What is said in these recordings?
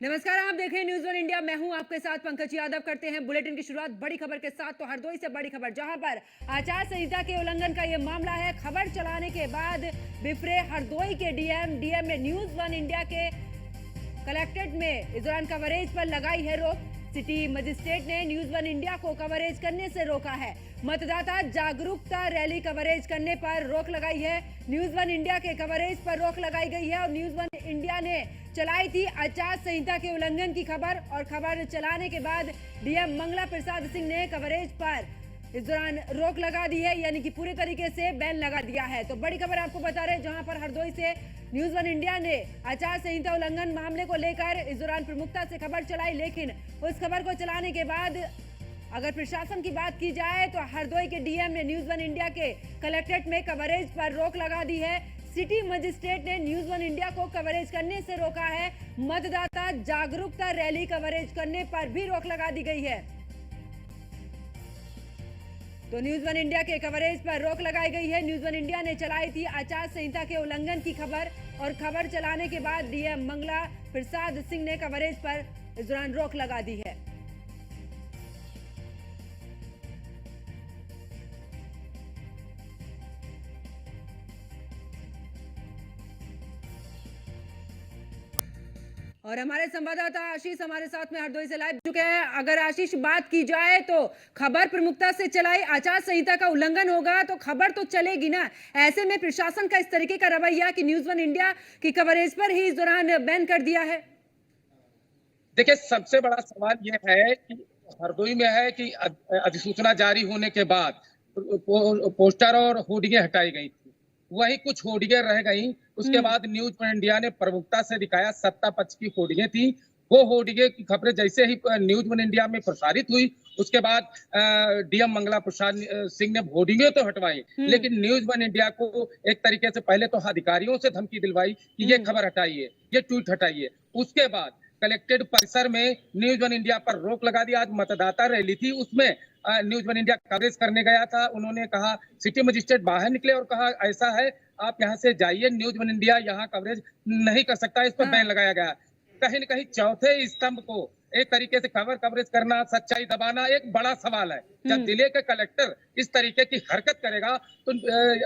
नमस्कार, आप देख रहे हैं न्यूज़ वन इंडिया। मैं हूं आपके साथ पंकज यादव। करते हैं बुलेटिन की शुरुआत बड़ी खबर के साथ। तो हरदोई से बड़ी खबर, जहां पर आचार संहिता के उल्लंघन का यह मामला है। खबर चलाने के बाद बिफरे हरदोई के डीएम ने न्यूज़ वन इंडिया के कलेक्ट्रेट में इस दौरान कवरेज पर लगाई है रोक। सिटी मजिस्ट्रेट ने न्यूज़ वन इंडिया को कवरेज करने से रोका है। मतदाता जागरूकता रैली कवरेज करने पर रोक लगाई है। न्यूज़ वन इंडिया के कवरेज पर रोक लगाई गई है और न्यूज़ वन इंडिया ने चलाई थी आचार संहिता के उल्लंघन की खबर, और खबर चलाने के बाद डीएम मंगला प्रसाद सिंह ने कवरेज पर इस दौरान रोक लगा दी है, यानी कि पूरे तरीके से बैन लगा दिया है। तो बड़ी खबर आपको बता रहे हैं, जहां पर हरदोई से न्यूज़ वन इंडिया ने आचार संहिता उल्लंघन मामले को लेकर इस दौरान प्रमुखता से खबर चलाई। लेकिन उस खबर को चलाने के बाद अगर प्रशासन की बात की जाए तो हरदोई के डीएम ने न्यूज़ वन इंडिया के कलेक्ट्रेट में कवरेज पर रोक लगा दी है। सिटी मजिस्ट्रेट ने न्यूज़ वन इंडिया को कवरेज करने से रोका है। मतदाता जागरूकता रैली कवरेज करने पर भी रोक लगा दी गई है। तो न्यूज़ वन इंडिया के कवरेज पर रोक लगाई गई है। न्यूज़ वन इंडिया ने चलाई थी आचार संहिता के उल्लंघन की खबर, और खबर चलाने के बाद डीएम मंगला प्रसाद सिंह ने कवरेज पर इस दौरान रोक लगा दी है। और हमारे संवाददाता आशीष हमारे साथ में हरदोई से लाइव चुके हैं। अगर आशीष बात की जाए तो खबर प्रमुखता से चलाई, आचार संहिता का उल्लंघन होगा तो खबर तो चलेगी ना। ऐसे में प्रशासन का इस तरीके का रवैया कि न्यूज़ वन इंडिया की कवरेज पर ही इस दौरान बैन कर दिया है। देखिए, सबसे बड़ा सवाल यह है कि हरदोई में है कि अधिसूचना जारी होने के बाद पोस्टर और होर्डिंगें हटाई गई थी। वही कुछ होर्डिंगें रह गई। उसके बाद न्यूज़ वन इंडिया ने प्रमुखता से दिखाया। सत्ता पक्ष की होर्डिंगें थी। वो होर्डिंगें की खबरें जैसे ही न्यूज़ वन इंडिया में प्रसारित हुई, उसके बाद डीएम मंगला प्रसाद सिंह ने होर्डिंगें तो हटवाई, लेकिन न्यूज़ वन इंडिया को एक तरीके से पहले तो अधिकारियों से धमकी दिलवाई कि ये खबर हटाइए, ये ट्वीट हटाइए। उसके बाद कलेक्टेड परिसर में न्यूज़ वन इंडिया पर रोक लगा दी। आज मतदाता रैली थी, उसमें न्यूज़ वन इंडिया कवरेज करने गया था। उन्होंने कहा, सिटी मजिस्ट्रेट बाहर निकले और कहा ऐसा है, आप यहाँ से जाइए, न्यूज़ वन इंडिया यहाँ कवरेज नहीं कर सकता। इस पर बैन लगाया गया। कहीं न कहीं चौथे स्तंभ को एक तरीके से कवरेज करना, सच्चाई दबाना एक बड़ा सवाल है। जब जिले के कलेक्टर इस तरीके की हरकत करेगा तो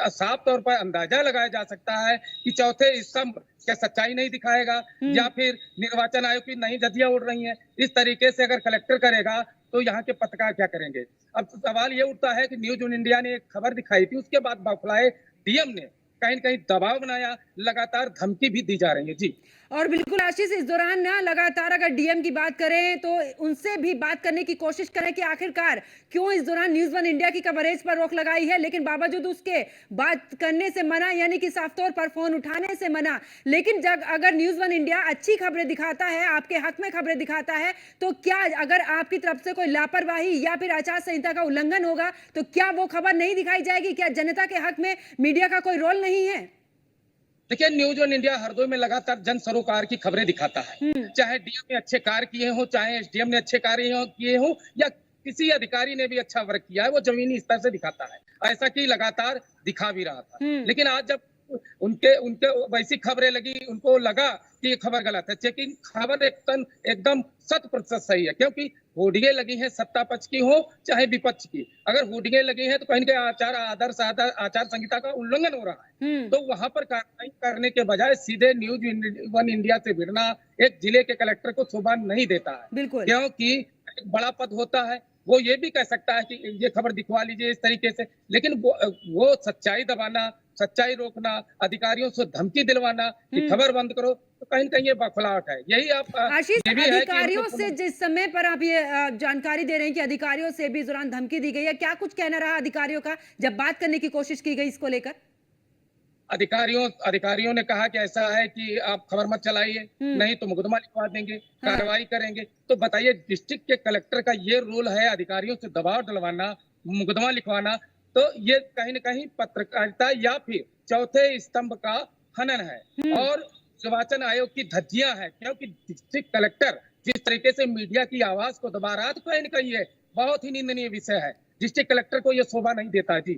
साफ तौर पर अंदाजा लगाया जा सकता है कि चौथे स्तंभ क्या सच्चाई नहीं दिखाएगा, या फिर निर्वाचन आयोग की नई धज्जियां उड़ रही हैं। इस तरीके से अगर कलेक्टर करेगा तो यहाँ के पत्रकार क्या करेंगे। अब सवाल ये उठता है कि न्यूज़ वन इंडिया ने एक खबर दिखाई थी, उसके बाद बौखलाए डीएम ने कहीं न कहीं दबाव बनाया, लगातार धमकी भी दी जा रही है। जी। और बिल्कुल आशीष, इस दौरान ना लगातार अगर डीएम की बात करें तो उनसे भी बात करने की कोशिश करें कि आखिरकार क्यों इस दौरान न्यूज़ वन इंडिया की कवरेज पर रोक लगाई है, लेकिन बावजूद उसके बात करने से मना, यानी कि साफ तौर पर फोन उठाने से मना। लेकिन जब अगर न्यूज़ वन इंडिया अच्छी खबरें दिखाता है, आपके हक में खबरें दिखाता है, तो क्या अगर आपकी तरफ से कोई लापरवाही या फिर आचार संहिता का उल्लंघन होगा तो क्या वो खबर नहीं दिखाई जाएगी? क्या जनता के हक में मीडिया का कोई रोल नहीं है? देखिए, न्यूज़ वन इंडिया हरदोई में लगातार जन सरोकार की खबरें दिखाता है। चाहे डीएम ने अच्छे कार्य किए हो, चाहे एसडीएम ने अच्छे कार्य किए हो, या किसी अधिकारी ने भी अच्छा वर्क किया है, वो जमीनी स्तर से दिखाता है। ऐसा कि लगातार दिखा भी रहा था। लेकिन आज जब उनके उनके वैसी खबरें लगी, उनको लगा कि ये खबर गलत है। लेकिन खबर एकदम 100% सही है, क्योंकि होर्डिंगें लगी हैं, सत्ता पक्ष की हो चाहे विपक्ष की। अगर होर्डिंगें लगी हैं तो कहीं न कहीं आचार संहिता का उल्लंघन हो रहा है। तो वहां पर कार्रवाई करने के बजाय सीधे न्यूज़ वन इंडिया से भिड़ना एक जिले के कलेक्टर को शोभा नहीं देता है। बिल्कुल। क्योंकि एक बड़ा पद होता है, वो ये भी कह सकता है कि ये खबर दिखवा लीजिए इस तरीके से, लेकिन वो सच्चाई दबाना, सच्चाई रोकना, अधिकारियों से धमकी दिलवाना कि खबर बंद करो, तो कहीं न कहीं ये बौखलाहट है। यही आप आशीष, ये भी है कि अधिकारियों से जिस समय पर आप ये जानकारी दे रहे हैं कि अधिकारियों से भी इस दौरान धमकी दी गई है, क्या कुछ कहना रहा अधिकारियों का जब बात करने की कोशिश की गई इसको लेकर? अधिकारियों ने कहा कि ऐसा है कि आप खबर मत चलाइए, नहीं तो मुकदमा लिखवा देंगे, कार्रवाई करेंगे। तो बताइए, डिस्ट्रिक्ट के कलेक्टर का ये रोल है अधिकारियों से दबाव डलवाना, मुकदमा लिखवाना। तो ये कहीं न कहीं पत्रकारिता या फिर चौथे स्तंभ का हनन है, और निर्वाचन आयोग की धज्जियां हैं। क्योंकि डिस्ट्रिक्ट कलेक्टर जिस तरीके से मीडिया की आवाज को दबा रहा है, तो कहीं न कहीं ये बहुत ही निंदनीय विषय है। डिस्ट्रिक्ट कलेक्टर को ये शोभा नहीं देता है जी।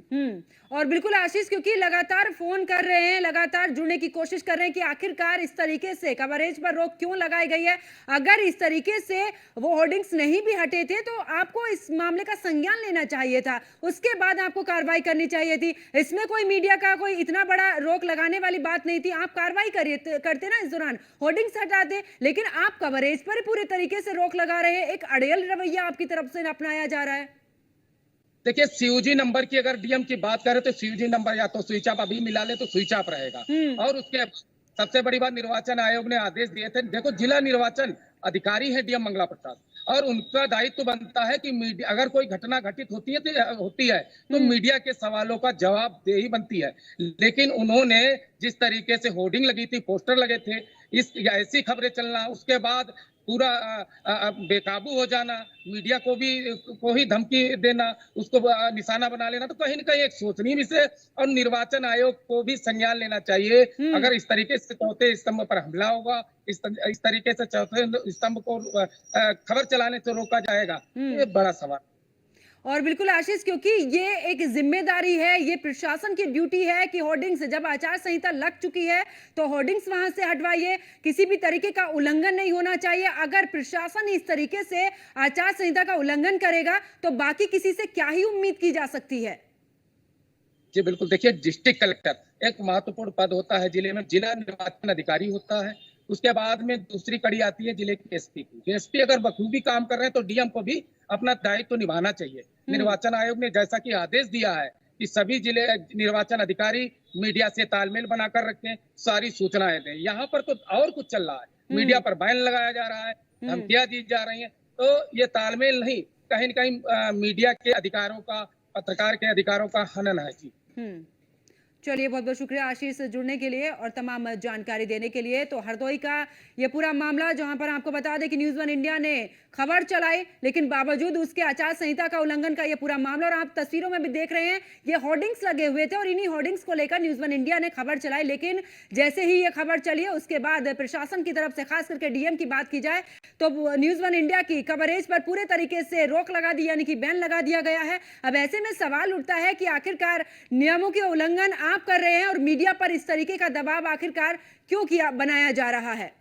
और बिल्कुल आशीष, क्योंकि लगातार फोन कर रहे हैं, लगातार जुड़ने की कोशिश कर रहे हैं कि आखिरकार इस तरीके से कवरेज पर रोक क्यों लगाई गई है। अगर इस तरीके से वो होर्डिंग्स नहीं भी हटे थे तो आपको इस मामले का संज्ञान लेना चाहिए था, उसके बाद आपको कार्रवाई करनी चाहिए थी। इसमें कोई मीडिया का कोई इतना बड़ा रोक लगाने वाली बात नहीं थी। आप कार्रवाई करते ना इस दौरान, होर्डिंग्स हटाते, लेकिन आप कवरेज पर पूरे तरीके से रोक लगा रहे हैं। एक अड़ियल रवैया आपकी तरफ से अपनाया जा रहा है। देखिए, सीयूजी नंबर की अगर डीएम की बात करें तो सीयूजी नंबर या तो स्विच ऑफ अभी मिला ले तो स्विच ऑफ रहेगा। और उसके सबसे बड़ी बात, निर्वाचन आयोग ने आदेश दिए थे। देखो, जिला निर्वाचन अधिकारी है डीएम मंगला प्रसाद, और उनका दायित्व बनता है कि मीडिया अगर कोई घटना घटित होती है तो मीडिया के सवालों का जवाबदेही बनती है। लेकिन उन्होंने जिस तरीके से होर्डिंग लगी थी, पोस्टर लगे थे, इस ऐसी खबरें चलना, उसके बाद पूरा बेकाबू हो जाना, मीडिया को ही धमकी देना, उसको निशाना बना लेना, तो कहीं ना कहीं एक सोचनीय विषय। और निर्वाचन आयोग को भी संज्ञान लेना चाहिए। अगर इस तरीके से चौथे स्तंभ पर हमला होगा, इस तरीके से चौथे स्तंभ को खबर चलाने से रोका जाएगा, ये बड़ा सवाल। और बिल्कुल आशीष, क्योंकि ये एक जिम्मेदारी है, ये प्रशासन की ड्यूटी है कि होर्डिंग्स, जब आचार संहिता लग चुकी है तो होर्डिंग्स वहां से हटवाइए। किसी भी तरीके का उल्लंघन नहीं होना चाहिए। अगर प्रशासन इस तरीके से आचार संहिता का उल्लंघन करेगा तो बाकी किसी से क्या ही उम्मीद की जा सकती है। जी बिल्कुल, देखिए, डिस्ट्रिक्ट कलेक्टर एक महत्वपूर्ण पद होता है जिले में, जिला निर्वाचन अधिकारी होता है। उसके बाद में दूसरी कड़ी आती है जिले के एसपी की। एसपी अगर बखूबी काम कर रहे हैं तो डीएम को भी अपना दायित्व तो निभाना चाहिए। निर्वाचन आयोग ने जैसा कि आदेश दिया है कि सभी जिले निर्वाचन अधिकारी मीडिया से तालमेल बनाकर रखें, सारी सूचनाएं दें। यहाँ पर तो और कुछ चल रहा है, मीडिया पर बैन लगाया जा रहा है, धमकियां दी जा रही हैं। तो ये तालमेल नहीं, कहीं न कहीं मीडिया के अधिकारों का, पत्रकार के अधिकारों का हनन है जी। चलिए, बहुत बहुत शुक्रिया आशीष जुड़ने के लिए और तमाम जानकारी देने के लिए। तो हरदोई का ये पूरा मामला, जहां पर आपको बता दें कि न्यूज़ वन इंडिया ने खबर चलाई, लेकिन बावजूद उसके आचार संहिता का उल्लंघन का ये पूरा मामला, और आप तस्वीरों में भी देख रहे हैं ये होर्डिंग्स लगे हुए थे और इन्हीं होर्डिंग्स को लेकर न्यूज़ वन इंडिया ने खबर चलाई। लेकिन जैसे ही ये खबर चली है उसके बाद प्रशासन की तरफ से, खास करके डीएम की बात की जाए तो न्यूज़ वन इंडिया की कवरेज पर पूरे तरीके से रोक लगा दी, यानी कि बैन लगा दिया गया है। अब ऐसे में सवाल उठता है कि आखिरकार नियमों के उल्लंघन आप कर रहे हैं और मीडिया पर इस तरीके का दबाव आखिरकार क्यों बनाया जा रहा है।